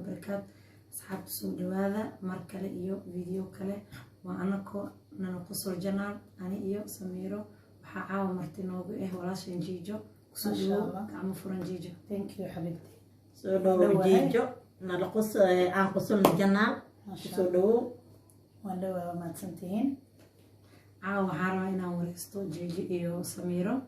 وبركاته أصحاب سود هذا مركلة إيو فيديو كله وأناكو ننقص الجنال أنا إيو سميرو وحعاو مرتينو ولا شنجيجو ما شاء الله عم فرنجيجو ثانك يو حبيبتي سودو جيجو نلقص أنقص الجنال ما شاء الله سودو وندوا ما تسنتين عاو حارة إنا ورستو جيجي إيو سميرو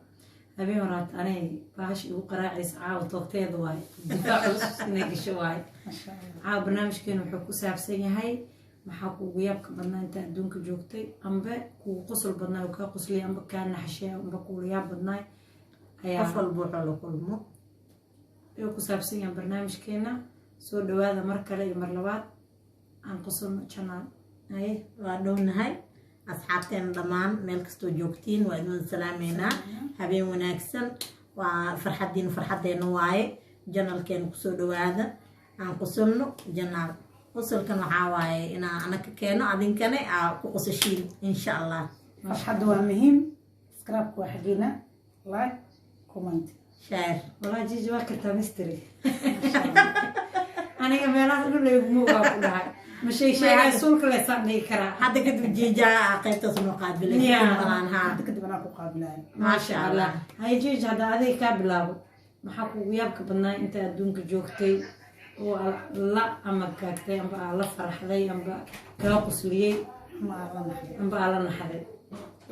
أبي مرات أنا باش وقراعيس عاو توقتيد واي دفاع نقش واي ما شاء الله عاو برنامج كانوا حكوا سابسين هاي maxaa وياك بدنا أنت أدونك جوكتي أمبا وقصل بدنا وكا قصلي أمبا كان نحشيا أمبا كوليا بدنا أفضل بوحة لكل مو يوكو سابسين برنامج كنا سو دواذا مركلة يمرلوات عن قصل channel أي وادون هاي أصحابتين ضمان ملكستو جوكتين وإدون سلامينا هبين وناكسن وفرحدين فرحدين واي جنال كان قصو دواذا عن قصلنو جنال قصل كانوا حواي أنا كانوا عادين كانوا قصشين إن شاء الله فرحة مهم سكراب وحقينا لايك كومنت شاير والله جيجي واكرتا ميستري أنا كميرات كله يبمو باكلها مشي شيء سولك لا صدق كرا هذا كده جيجا قيمته سنوقات بالله هذا كده بناكو قابلين ما شاء الله هاي جيجي هذا كابلاو maxaa وياك بدنا أنت أدونك جوكتي ولا أما كاكتي أما الله فرحلي أما كاقصلي ما الله نحن أما الله نحدي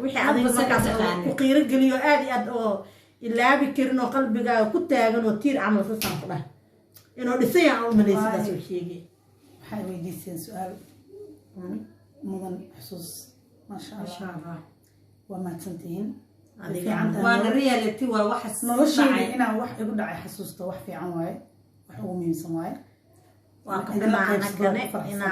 wixii adiga markaas ku qiiro geliyo aad iyo aad oo ilaabi karin oo qalbigaaga ku taagan oo tiir camal ka sanqda inuu dhisay aan u maleysada soo sheegay waxay weydiiseen su'aal mudan xusuus ma sha Allah waa ma tantiin waana reality waa wax noloshayda inaan wax igu dhacay xasuusto wax fiican waaye wax ugu muhiimsan waaye إنا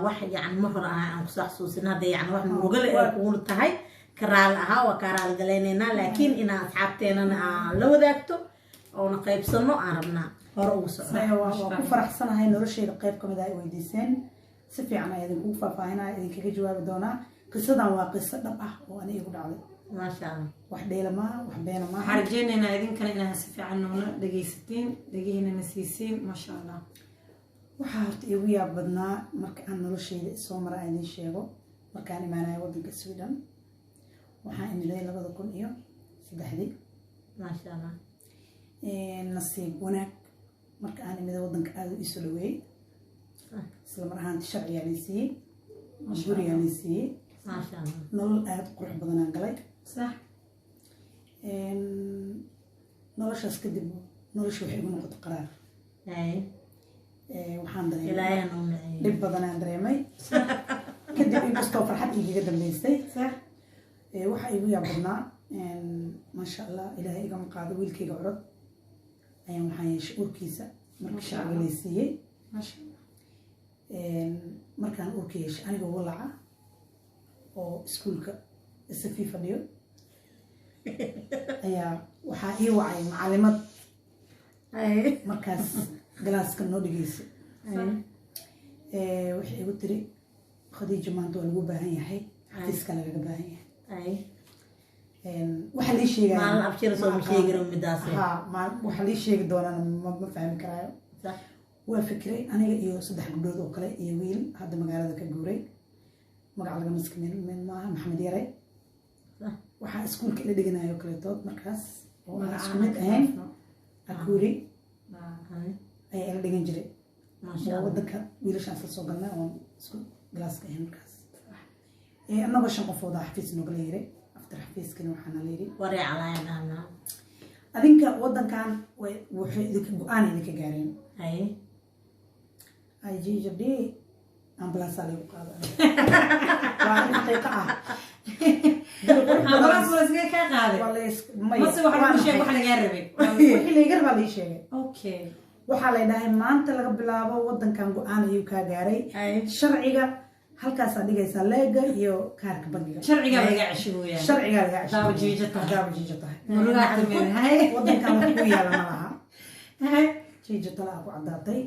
واحد يعني مهر أنا كسر حسوسنا ده يعني واحد مقول يقول تهاي كرالها وكرال جلينا لكن إنا أصحابتنا أنا لو ذاكتو أو نقيب صنو عربنا هرؤوس. وكفر حسنا هاي نرشي القيب كم ذا ويديسين سفي عنا يدين كوفا فهنا يدين كي جواب دونا قصة وقصة دبعة وأنا يقول عليه. ما شاء الله. وحدي لما وحبينا ما. حرجينا إنا يدين كنا إنا سفي عنونا دقيستين دقينا نسيسين ما شاء الله. waxaa horta igu yaab badnaa marka aan noloshayda soo mara aan idin sheego markaan imaanay waddanka Sweden waxaan imilay 2003 maasha Allah nasiib wanaag marka aan imilay waddanka aad u isu dhaweeyay isla mar ahaan sharciga la siiyay guriga la siiyay maasha Allah nolol aad qurux badan aan galay sax noloshaas kadib noloshu waxay igu noqotay qaraar waxaan dareemay dhib badan aan dareemay kadib inkastoo farxad igaga dambeysay waxa igu yaab badnaa maasha Allah ilaahay igama qaado wiilkayga curad ayaan waxaan yeeshay urkiisa markii shacbiga la siiyey markaan urka yeeshay aniga walaca oo iskuulka isafii fadhiyo ayaa waxaa ii wacay macalimad markaas galaaska noo dhigeyso waxay igu tiri Khadiija maanta waa lagu baahan yahay xafiiska laga baahan yahay waxa la sheegay maal abshir soo sheegay midaas waxa la sheegi doonana ma fahmi karaayo waa fikray aniga iyo saddex gabdhood oo kale iyo wiil hadda magaalada ka guuray magac laga maskiin maaha Maxamed Yare waxa iskuulka la dhiganayo kale tood markaas oo aan isku mid ahayn akuuri ay la dhigan jiray maasha Allah waddanka wiilashaas la soo galnay oo isku galaaska ahayn markaas annaga shan qofood xafiis noo kala yiri after xafiiskana waxaan la yiri waray calaayana adinka waddankan way waxay idinka go'aan idinka gaareen ay jiijadi ambulance ay u qaadaan waa xaqiiqo ah ambulance waa iska ka qaaday ma se waxa ku sheeg waxa laga rabay wixii laga rabay la sheegay okay waxa la dhahay maanta laga bilaabo waddankan go'aan ayuu ka gaaray sharciga halkaas aad dhigaysaa leega iyo kaarka bangiga sharciga laga cashooyaa sharciga laga cashooyaa daawo jiijata murugaha meel hay waddankan wax ku yaala ma laha jiijata la ku cadaatay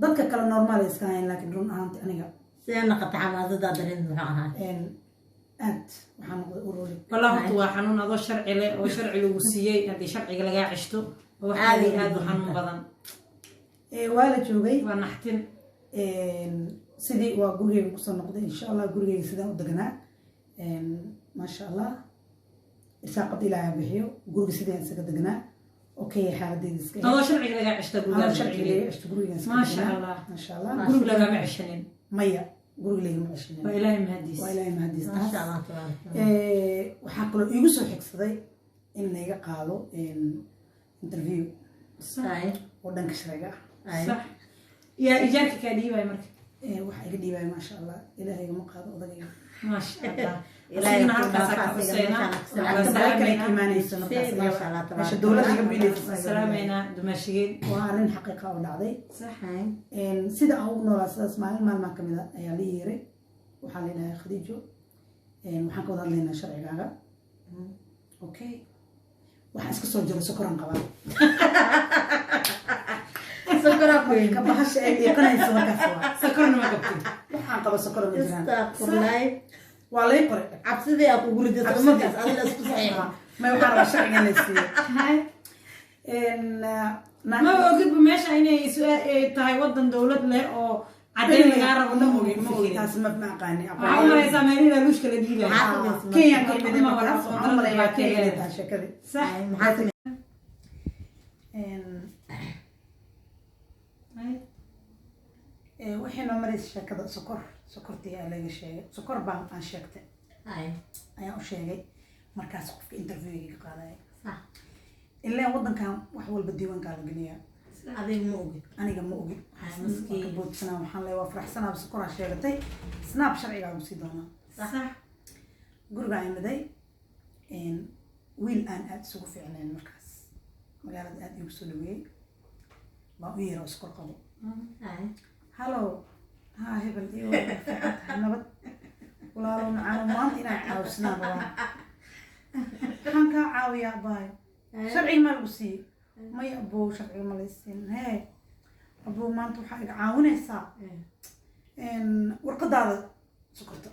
dadka kale normal iska ahayn laakiin run ahaantii aniga سينا قطع ما زاد درين معها أنت وحنا أورولي والله هو حنون هذا شرعي له وشرعي له وسيء هذه شرعي لقى عشته وهذه هذا حنون بدن waa la joogay waa naxtin sidii waa gurigeyga kusoo noqday insha allah gurigeyga sidaan u deganaa maasha allah irsaaqad ilaaha bixiyo guriga sidaan isaga deganaa okay xaaladeyda iska adoo sharciga lagaa ceshta sharciga laga ceshto gurigan iska maasha deganaa. allah maasha allah guriga lagama ceshanin maya guriga lagama ceshanin waa ilaahay mahadiis waa ilaahay mahadiis maasha allah tabaaraka waxaa kaloo iigu soo xigsaday in layga qaado interview Ay, oo dhanka sharciga ay. sax yaa ijaarka kaa dhiibaya marka waxaa iga dhiibaya maasha allah ilaahay igama qaado odagayga maasha allah Ilaahay asigana ku halkaasaa ka dhaafaa, xuseynaa asigana waa lacagta kale ka salaameynaa imaanayso markaas Maasha Allah, tabaaraka meesha dowladda iga biilaysa salaameynaa dumaashigeen waa arrin xaqiiqa oo dhacday sax Ay, sida aan ugu noolaa sidaas maalmaha kamid a ayaa la yeeray waxaa la yidhahaa khadiijo waxaan ka wada hadlaynaa sharcigaaga okay waxaa iska soo jiro sokoran qabaa sokora ku ka bahasha ay dhiiqanayso markaas waa sakorna ma qabtid waxaan qabo sokoro ma jiraan Astaghfirullah. waa lay qoray Cabsidii aad ugu riday Cabsidii. markaas adiga isku saxiixa. may waxaan rabaa sharciga in la siiyo ma ogidba meesha inay ay tahay wadan dowlad leh oo cadeyn lagaa rabo ma ogid ma ogid taas ma aqaani waxaa u malaysaa meelihii laaluushka la dhiibaya Maxaa kenya ka yimid Ma markaas wada waxaan u malayaa Kenya. kenya inay tahay sheekadii sax Ay, maxaa samey- waxay noo maraysa sheekada sokortii aa laga sheegay sokor baan aan sheegtay Ay, ayaan u sheegay markaas qofka interviewga ka qaadaya sax. ilaa wadankan wax walba diiwaankaa la geliyaa Adiga ma ogid. aniga ma ogin miskiin. ka boodsanaa waxaan leeyahay waa faraxsanaa sokoraa sheegatay snaab sharcigaa u sii doonaa sax guriga imiday wiil aan aada isugu fiicnayn markaas magaalada aada iigu soo dhaweeyey baan u yeera oo iskor qabo Ay, hallo haa hebel iyo waa fiican tahay nabad walaalo macaano maanta inaan caawisanaan rabaa maxaan kaa caawiyaa baay sharciga maa lagu siiyey maya abow sharciga ma laysiin hee abow maanta waxaa iga caawinaysaa warqadaada sokorta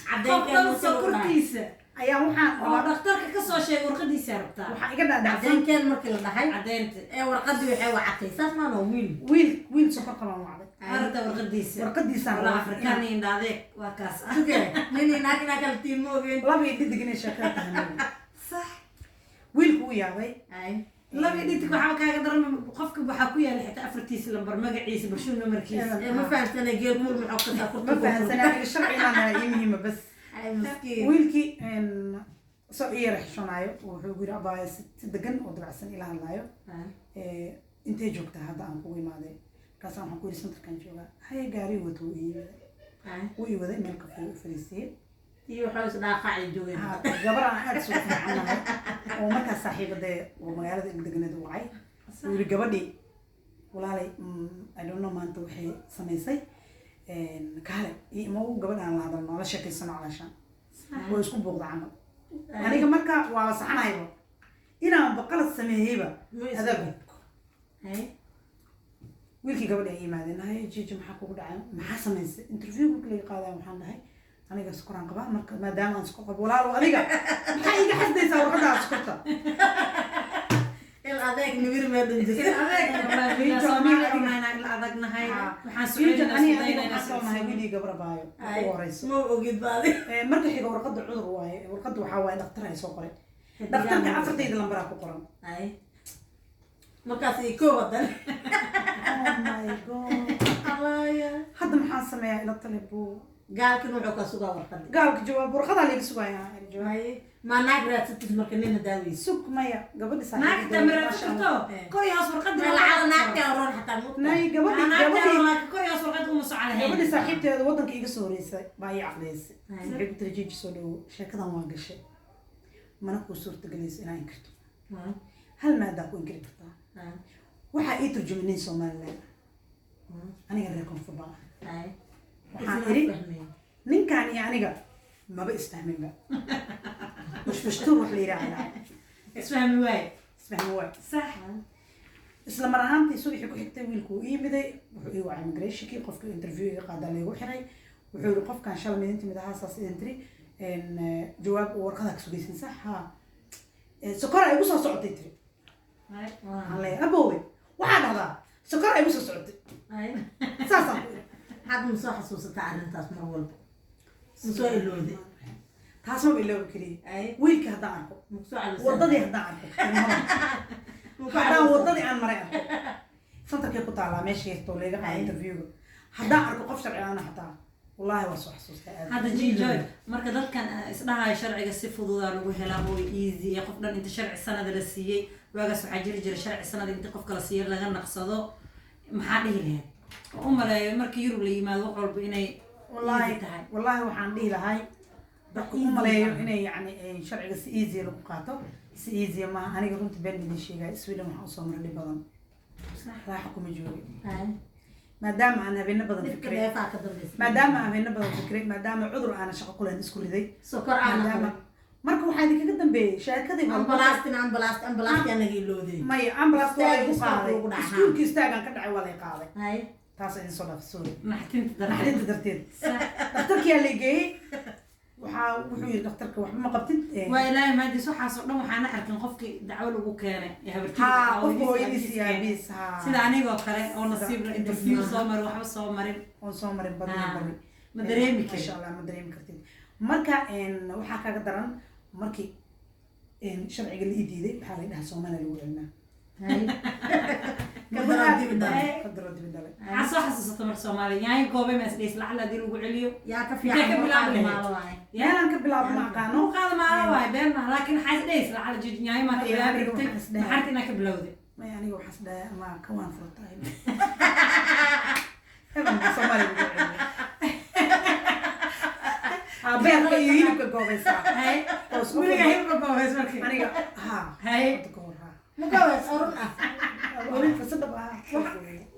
caddeynkeeda qofkan markii lagu dhahay. sokortiisa ayaa waxaan oo rabaa dhakhtarka kasoo sheegay warqadiisa rabtaa waxaa iga dhaadhacsan Caddeynkeeda markii la dhahay. cadeynta Ee warqadii waxay wacatay. Saas maana wiil. wiil sokor qabaan wacday aragta warqadiisa warqadiisaan wala rabaa afrikaan iyo indhaadeeg waa kaas ah Suge, nin inaag inaa kala tiin ma ogeen. labii dhidig inay sheekada tahay sax wiilku u yaabay Ay, laba dhidig waxaa kaaga daran qofka waxaa ku yaala xitaa afartiisa lambar magaciisa barshuur namarkiisa ee ma fahamsanay geel muul muxuu ka saa ma fahansanaa aniga sharci inaan hayaa ii muhiima bas Ay, miskiin. wiilkii soo ii yara xishonaayo wuxuu gu yiri abaaya si degan oo dabacsan ila hadlaayo Ay, intee joogtaa hadda aan kugu imaaday markaasaan waxaan ku yiri santarkaan joogaa haye gaari wato wuu ii yimid ay. wuu ii waday meel kafuu u fariisiyey Tii waxaa is dhaaqacay joogeen. gabar aan aada isugu fiicanahay oo markaas saaxiibadee oo magaalada il deganeed u wacay wuu yiri gabadhii walaalay I don't know maanta waxay samaysay kaale ma u gabadhaan la hadalno la sheekaysano calaashaan way isku buuqda camal aniga marka waa saxanayba inaan baqalad sameeyeyba adagu Ay, wiilkii gabadhi ay yimaadeen haye jiji maxaa kugu dhacay maxaa samaysay interview marka laga qaadaya waxaan dhahay aniga sokoraan qabaa marka maadaama aan sokor qabo walaalo adiga maxaa iiga xasdaysaa warqadaa sokorta il adeeg nibir mee dhintay. adagnahay waxaan wiilkan aniga sugeynaa waxaan kalnahay wiilii gabra baayo Ay, ugu horeyso ma ogid baadi. marka xiga warqada cudur waaye warqada waxaa waaye dhaktar ay soo qoray dhaktarka afartayda lambaraa ku qoran Ay. Markaas ay koob hadan. oh my god Allaaya. hadda maxaan sameeyaa ila tale buu Gaalkan wuxuu ka sugaa warqad. gaalka jawaab warqadaa laga sugayaa Ay, ma naag raadsatid marka nina daaweyso. sug maya gabadhi naagta miraad karto kor iyo hoos warqadii Ma lacag naagta roon xataa mutay. nay gabadhi kor iyo hoos warqad uma socon gabadhi saaxiibteeda waddanka iga soo horeysay baa ii caqliyeysay Ay. waxay ku tiri jiji soo dhawo sheekadan waa gashay mana kuu suurtagelayso inaa inkirto Ay, hal maadaa ku inkiri kartaa ay, waxaa ii turjumanay somaliland ay. aniga reer koonfur baa Ay. waxaan Isla iri fahmeen. ninkan iyo aniga maba isfahminba mushmushtuur wax la yidhaahdaa isfahmi waaye isfahmi waay sax isla mar ahaantii subaxii ku xigtay wiilku uu ii miday wuxuu ii wacay immigrationkii qofka interview iga qaadaa laygu xiray wuxuu yihi qofkan shalay midin timid ahaa saas idin tiri jawaab warqadaa ka sugaysin sax haa sokora igu soo socotay tiri waxaan leeyahay aboowe waxaa dhahdaa sokor ay usoo socotay saasaan ku had ma soo xasuusataa arrintaas mar walba ma soo ilowday taas ma iloobi keliya wiilka haddaan arko wadadii haddaan arko haddaan wadadii aan maray arko santarkay ku taalaa meesha heestoo leega qaada interviewga haddaan arko qof sharci aana xataa wallaahi waa soo xasuustay hadda jijoy marka dadkan isdhahaya sharciga si fududaa lagu helaa oo easy qof dhan inta sharci sanada la siiyey waagaas waxaa jiri jira sharci sanada inta qofka la siiyo laga naqsado maxaa dhihi lahayd u maleeyo markii yurub la yimaado wax walba inay wallaahi waxaan dhihi lahay dadku u maleeyo inay yani sharciga si easy lagu qaato si easy maaha aniga runtii been idin sheegaya Sweden waxaan usoo maray dhib badan raaxo kuma joogi maadaama aan habeeno badan fikray maadaama cudur aan shaqo ku lahayn isku riday sokor aan marka waxaa idinkaga dambeeyey sheekadii ambalaasti anaga ilooday maya ambalaasti waa igu qaaday iskuulkii istaagaan ka dhacay waa lay qaaday taas idin soo dhaaf sorry naxtinta darteed daktarkiyaa lay geeyey wuxuu yiri daktarka waxba ma qabtid waa ilaahay maadiis waxaasoo dhan waxaana arkin qofkii dacwo lagu keenay ee habartiis sida anigoo kale oo nasiib la interview soo marin waxba soo marin bari ma dareemi kari insha Allah ma dareemi kartid marka waxaa kaga daran markii sharciga la diiday waxaa la dhahaa Soomaaliya lagu celinaa soo xasuusato mar Soomaaliya yahay goobe ma isdheys lacala hadii lagu celiyo yaa ka fiican yaan ka bilaabo ma aqaano qaad maala waay been ma laakiin xas dheys lacala yahay ma qiyaabirtay maxartina ka bilowday ma aniga waxas dhahay ma ka waan furtay Soomaaliya lagu celiyo beerka iyo hilibka goobaysa weliga hilibka goobays markii aniga مجوز أورنا ولين فصدق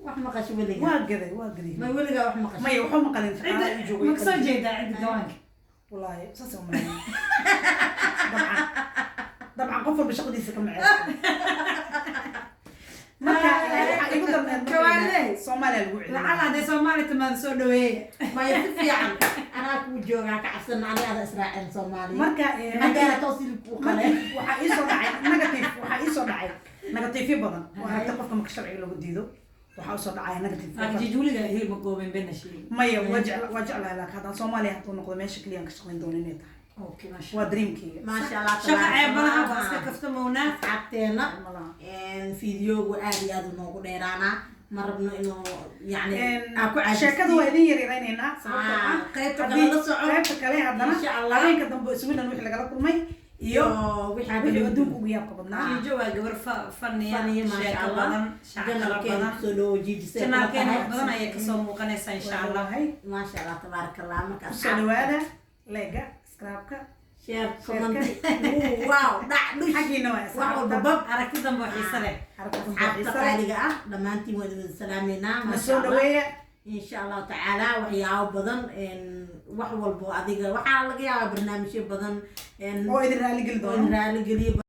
wax ma qasho weliga waa gaday ma weliga wax ma qasho ma waxa ma qalin cid ma soo jeeda cid gawanka wallahi saas ma dabcan qof walba shaqadiisa ka macay marka waxa igu darnaan Soomaaliya lagu celiyo lacala hadii Soomaaliya timaado soo dhaweey ma yafi fiican anaa ku joogaa ka cabsan aniga Israaciil Soomaaliya marka hadda toosil ku qalay waxa ii soo dhacay negative badan waa hadda qofka marka sharciga lagu diido waxa soo dhacay negative jijuliga hilma gooben benashi maya wajeclahay laakiin hadda Soomaaliya haduu noqdo meesha kaliya ka shaqayn doono inay tahay okay masha waa dreamkii masha Allah shaqa ceebanaha baska kaftamoona xaqteena fiidiyoogu aad iyo aad noogu dheeraana marabno inuu yani aku sheekadu waa idin yareeynayna sababtoo ah qaybta kale la soco qaybta kale haddana habeenka dambe Sweden wixii laga kulmay iyo wixii adduunka ugu yaabka badnaa jijo waa gabar faniya sheeko badan shaqo badan soo dhoo jiijisay janaalkeena badan ayay ka soo muuqanaysa insha Allah masha Allah tabarakallah marka soo dhawaada lega scrapka share comment wow dhacdu xaqiina waa wax walba aragti dambe xiisa leh xabta qaaliga ah dhamaantiin wada salaameena ma soo dhaweeya insha Allah taala waxyaabo badan wax walba adiga waxa laga yaabaa barnaamijyo badan oo idin raali geliyo